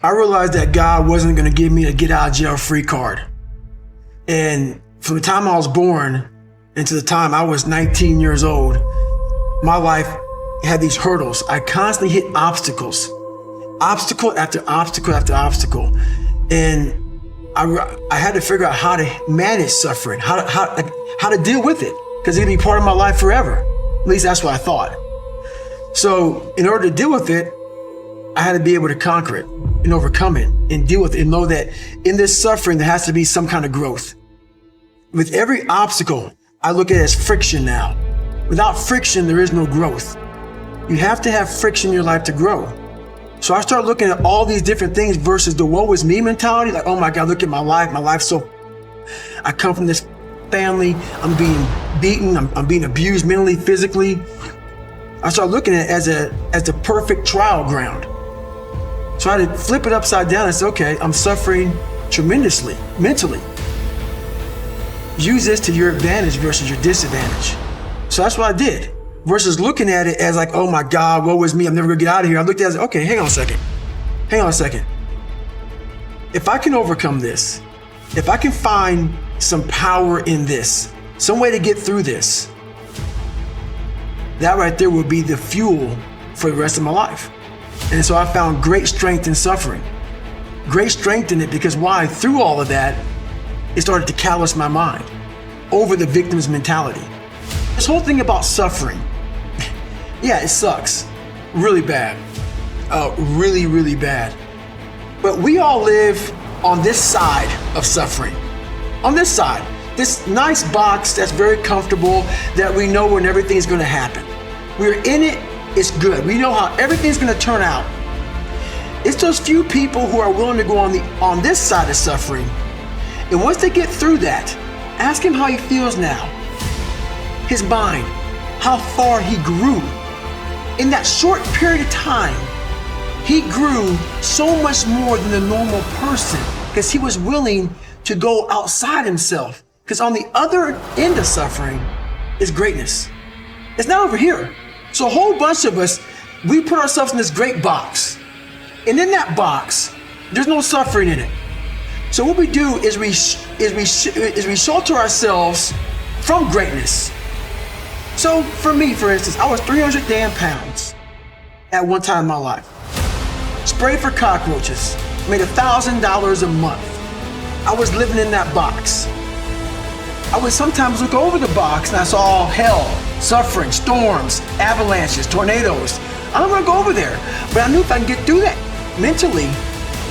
I realized that God wasn't going to give me a get out of jail free card. And from the time I was born into the time I was 19 years old, my life had these hurdles. I constantly hit obstacles, obstacle after obstacle after obstacle. And I had to figure out how to manage suffering, how to deal with it, because it'd be part of my life forever. At least that's what I thought. So in order to deal with it, I had to be able to conquer it and overcome it and deal with it and know that in this suffering, there has to be some kind of growth. With every obstacle, I look at it as friction now. Without friction, there is no growth. You have to have friction in your life to grow. So I started looking at all these different things versus the woe is me mentality. Like, oh my God, look at my life. My life's so, I come from this family. I'm being beaten. I'm being abused mentally, physically. I started looking at it as the perfect trial ground. So I had to flip it upside down and say, okay, I'm suffering tremendously, mentally. Use this to your advantage versus your disadvantage. So that's what I did. Versus looking at it as like, oh my God, woe is me, I'm never gonna get out of here. I looked at it as, okay, hang on a second. If I can overcome this, if I can find some power in this, some way to get through this, that right there will be the fuel for the rest of my life. And so I found great strength in suffering. Great strength in it because why? Through all of that, it started to callous my mind over the victim's mentality. This whole thing about suffering, yeah, it sucks. Really bad. Really, really bad. But we all live on this side of suffering. On this side. This nice box that's very comfortable, that we know when everything's gonna happen. We're in it, it's good. We know how everything's gonna turn out. It's those few people who are willing to go on this side of suffering. And once they get through that, ask him how he feels now. His mind, how far he grew. In that short period of time, he grew so much more than the normal person because he was willing to go outside himself. Because on the other end of suffering is greatness. It's not over here. So a whole bunch of us, we put ourselves in this great box. And in that box, there's no suffering in it. So what we do is we shelter ourselves from greatness. So for me, for instance, I was 300 damn pounds at one time in my life. Sprayed for cockroaches, made $1,000 a month. I was living in that box. I would sometimes look over the box and I saw hell, suffering, storms, avalanches, tornadoes. I don't want to go over there, but I knew if I can get through that mentally,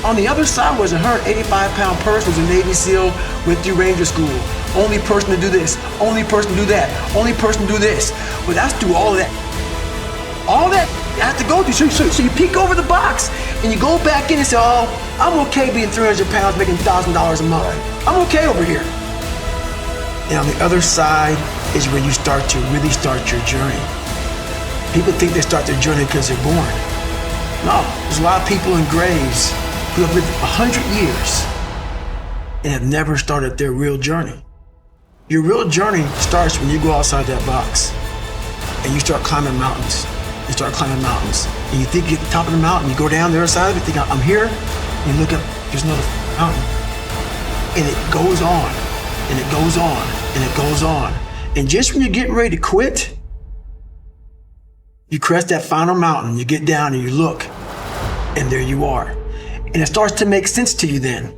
on the other side was a 185-pound person who was a Navy SEAL, went through Ranger School. Only person to do this, only person to do that, only person to do this. But that's through all of that. All that you have to go through. So you peek over the box and you go back in and say, oh, I'm okay being 300 pounds, making $1,000 a month. I'm okay over here. And on the other side is where you really start your journey. People think they start their journey because they're born. No, there's a lot of people in graves who have lived 100 years and have never started their real journey. Your real journey starts when you go outside that box and you start climbing mountains. You start climbing mountains. And you think you're at the top of the mountain, you go down the other side of it, think I'm here, and you look up, there's another mountain. And it goes on, and it goes on, and it goes on. And just when you're getting ready to quit, you crest that final mountain, you get down and you look, and there you are. And it starts to make sense to you then.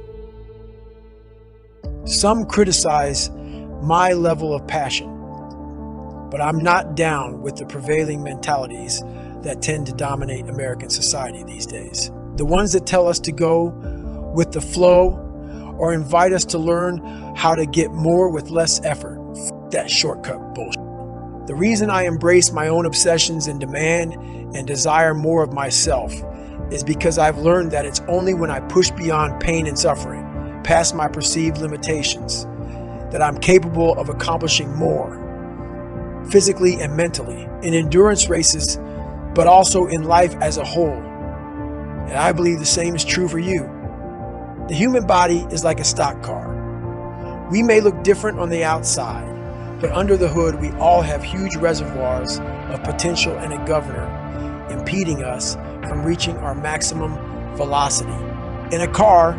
Some criticize my level of passion, but I'm not down with the prevailing mentalities that tend to dominate American society these days. The ones that tell us to go with the flow or invite us to learn how to get more with less effort. That shortcut bullshit. The reason I embrace my own obsessions and demand and desire more of myself is because I've learned that it's only when I push beyond pain and suffering, past my perceived limitations, that I'm capable of accomplishing more, physically and mentally, in endurance races, but also in life as a whole. And I believe the same is true for you. The human body is like a stock car. We may look different on the outside, but under the hood, we all have huge reservoirs of potential and a governor impeding us from reaching our maximum velocity. In a car,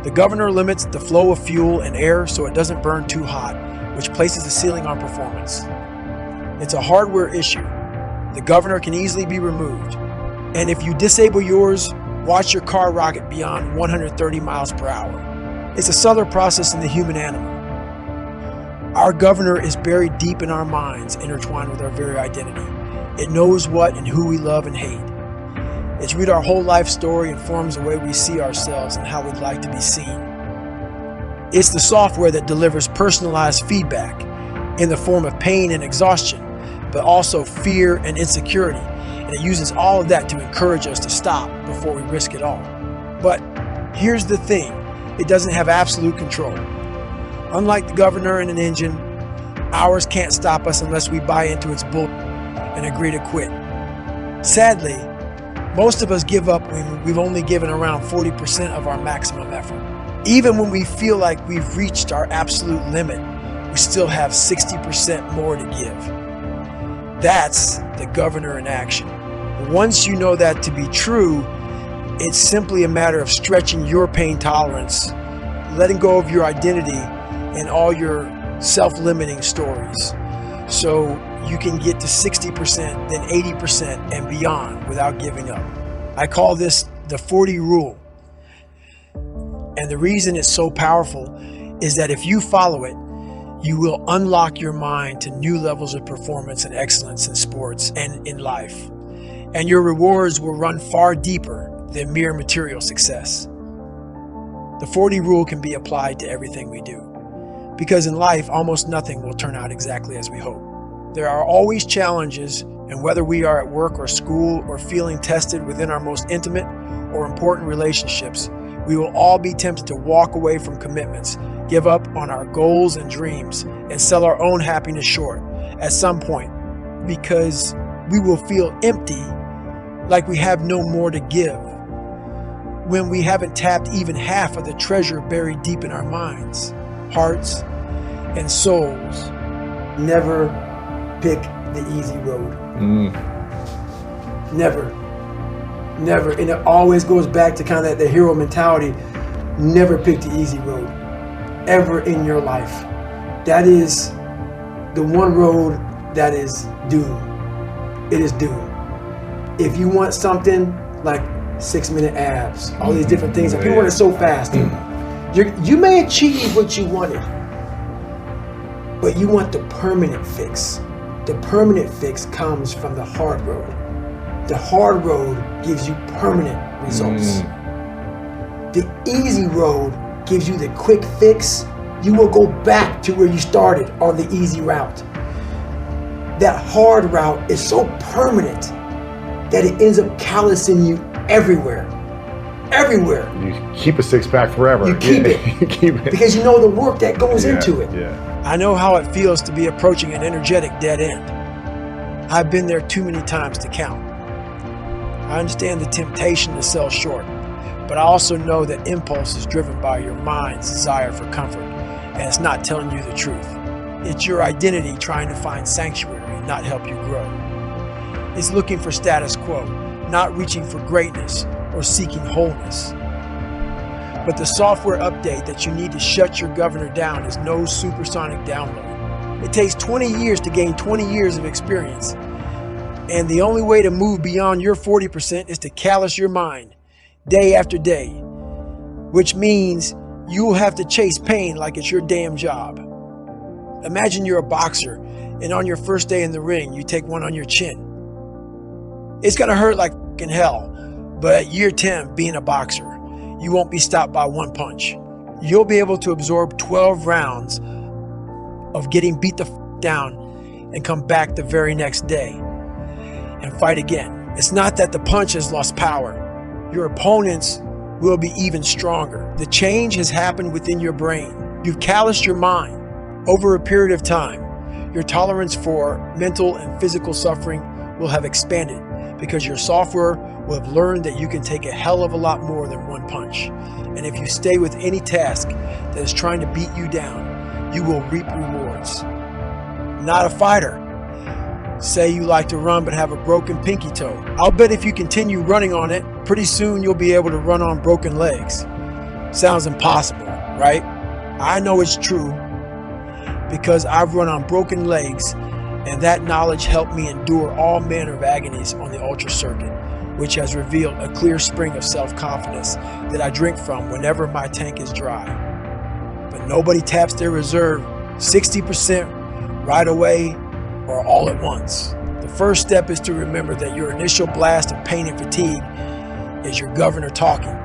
the governor limits the flow of fuel and air so it doesn't burn too hot, which places a ceiling on performance. It's a hardware issue. The governor can easily be removed. And if you disable yours, watch your car rocket beyond 130 miles per hour. It's a subtle process in the human animal. Our governor is buried deep in our minds, intertwined with our very identity. It knows what and who we love and hate. It's read our whole life story and forms the way we see ourselves and how we'd like to be seen. It's the software that delivers personalized feedback in the form of pain and exhaustion, but also fear and insecurity. And it uses all of that to encourage us to stop before we risk it all. But here's the thing, it doesn't have absolute control. Unlike the governor in an engine, ours can't stop us unless we buy into its bull and agree to quit. Sadly, most of us give up when we've only given around 40% of our maximum effort. Even when we feel like we've reached our absolute limit, we still have 60% more to give. That's the governor in action. Once you know that to be true, it's simply a matter of stretching your pain tolerance, letting go of your identity and all your self-limiting stories, so you can get to 60%, then 80% and beyond without giving up. I call this the 40 rule. And the reason it's so powerful is that if you follow it, you will unlock your mind to new levels of performance and excellence in sports and in life. And your rewards will run far deeper than mere material success. The 40 rule can be applied to everything we do, because in life, almost nothing will turn out exactly as we hope. There are always challenges, and whether we are at work or school or feeling tested within our most intimate or important relationships, we will all be tempted to walk away from commitments, give up on our goals and dreams, and sell our own happiness short at some point, because we will feel empty, like we have no more to give, when we haven't tapped even half of the treasure buried deep in our minds, hearts, and souls. Never pick the easy road. Never. And it always goes back to kind of the hero mentality. Never pick the easy road, ever in your life. That is the one road that is doomed. It is doomed. If you want something like 6-minute abs, all these different things, and people want it so fast, you may achieve what you wanted, but you want the permanent fix. The permanent fix comes from the hard road. The hard road gives you permanent results. The easy road gives you the quick fix. You will go back to where you started on the easy route. That hard route is so permanent that it ends up callousing you everywhere. Everywhere. You keep a six-pack forever. You keep it. You keep it. Because you know the work that goes into it. Yeah. I know how it feels to be approaching an energetic dead end. I've been there too many times to count. I understand the temptation to sell short, but I also know that impulse is driven by your mind's desire for comfort, and it's not telling you the truth. It's your identity trying to find sanctuary, not help you grow. It's looking for status quo, not reaching for greatness or seeking wholeness. But the software update that you need to shut your governor down is no supersonic download. It takes 20 years to gain 20 years of experience. And the only way to move beyond your 40% is to callous your mind day after day, which means you will have to chase pain like it's your damn job. Imagine you're a boxer and on your first day in the ring, you take one on your chin. It's gonna hurt like fucking hell, but at year 10 being a boxer, you won't be stopped by one punch. You'll be able to absorb 12 rounds of getting beat the down and come back the very next day and fight again. It's not that the punch has lost power. Your opponents will be even stronger. The change has happened within your brain. You've calloused your mind. Over a period of time, your tolerance for mental and physical suffering will have expanded because your software will have learned that you can take a hell of a lot more than one punch. And if you stay with any task that is trying to beat you down, you will reap rewards. Not a fighter. Say you like to run but have a broken pinky toe. I'll bet if you continue running on it, pretty soon you'll be able to run on broken legs. Sounds impossible, right? I know it's true because I've run on broken legs, and that knowledge helped me endure all manner of agonies on the ultra circuit, which has revealed a clear spring of self-confidence that I drink from whenever my tank is dry. But nobody taps their reserve 60% right away or all at once. The first step is to remember that your initial blast of pain and fatigue is your governor talking.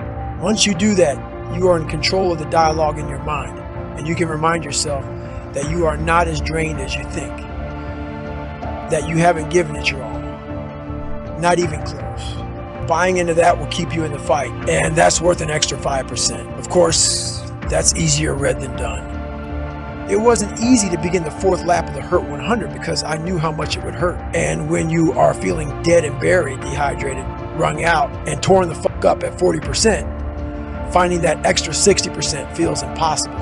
Once you do that, you are in control of the dialogue in your mind, and you can remind yourself that you are not as drained as you think, that you haven't given it your all, not even close. Buying into that will keep you in the fight, and that's worth an extra 5%. Of course, that's easier read than done. It wasn't easy to begin the fourth lap of the Hurt 100 because I knew how much it would hurt. And when you are feeling dead and buried, dehydrated, wrung out, and torn the fuck up at 40%, finding that extra 60% feels impossible.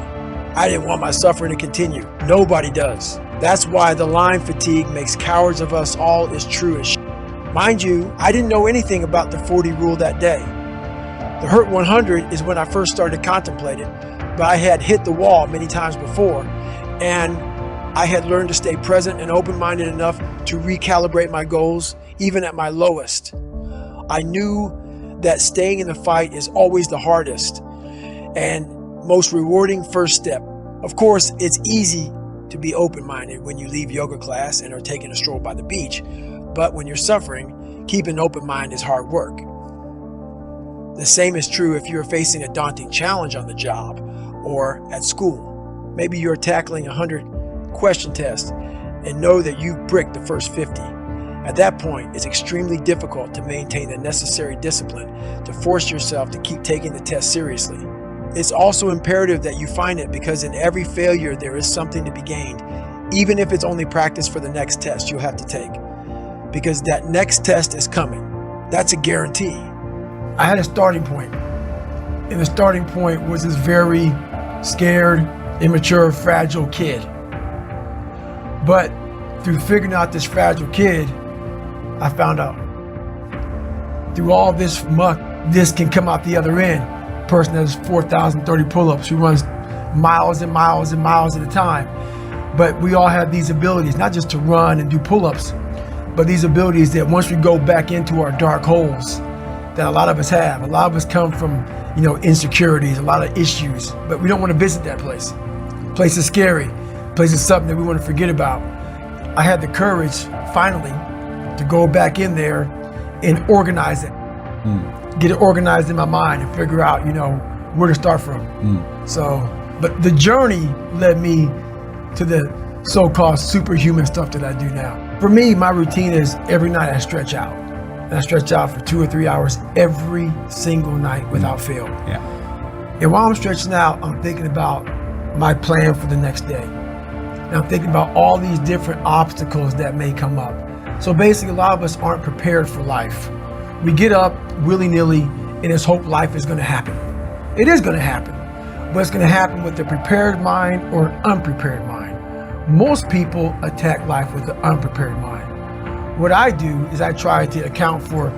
I didn't want my suffering to continue. Nobody does. That's why the line fatigue makes cowards of us all is true as shit. Mind you, I didn't know anything about the 40 rule that day. The Hurt 100 is when I first started contemplating, but I had hit the wall many times before, and I had learned to stay present and open-minded enough to recalibrate my goals, even at my lowest. I knew that staying in the fight is always the hardest and most rewarding first step. Of course, it's easy to be open-minded when you leave yoga class and are taking a stroll by the beach, but when you're suffering, keeping an open mind is hard work. The same is true if you're facing a daunting challenge on the job or at school. Maybe you're tackling a 100-question test and know that you've bricked the first 50. At that point, it's extremely difficult to maintain the necessary discipline to force yourself to keep taking the test seriously. It's also imperative that you find it, because in every failure there is something to be gained, even if it's only practice for the next test you'll have to take, because that next test is coming. That's a guarantee. I had a starting point, and the starting point was this very scared, immature, fragile kid. But through figuring out this fragile kid, I found out through all this muck, this can come out the other end. A person that has 4,030 pull-ups, who runs miles and miles and miles at a time. But we all have these abilities, not just to run and do pull-ups, but these abilities that once we go back into our dark holes, that a lot of us have. A lot of us come from, insecurities, a lot of issues, but we don't want to visit that place. Place is scary. Place is something that we want to forget about. I had the courage, finally, to go back in there and organize it. Get it organized in my mind and figure out, where to start from. So, but the journey led me to the so-called superhuman stuff that I do now. For me, my routine is every night I stretch out. And I stretch out for 2 or 3 hours every single night without fail. Yeah. And while I'm stretching out, I'm thinking about my plan for the next day. And I'm thinking about all these different obstacles that may come up. So basically, a lot of us aren't prepared for life. We get up willy-nilly and just hope life is going to happen. It is going to happen, but it's going to happen with a prepared mind or an unprepared mind. Most people attack life with an unprepared mind. What I do is I try to account for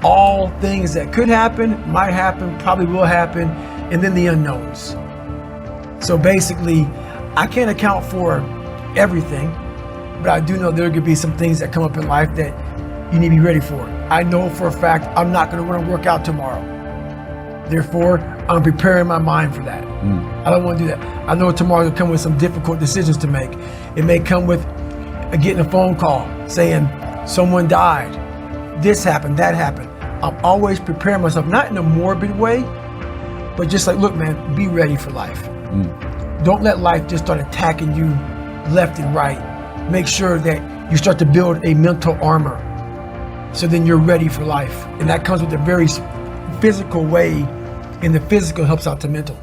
all things that could happen, might happen, probably will happen, and then the unknowns. So basically, I can't account for everything, but I do know there could be some things that come up in life that you need to be ready for. I know for a fact I'm not going to run a workout tomorrow. Therefore, I'm preparing my mind for that. I don't want to do that. I know tomorrow will come with some difficult decisions to make. It may come with getting a phone call saying someone died, this happened, that happened. I'm always preparing myself, not in a morbid way, but just like, look, man, be ready for life. Don't let life just start attacking you left and right. Make sure that you start to build a mental armor, so then you're ready for life. And that comes with a very physical way, and the physical helps out the mental.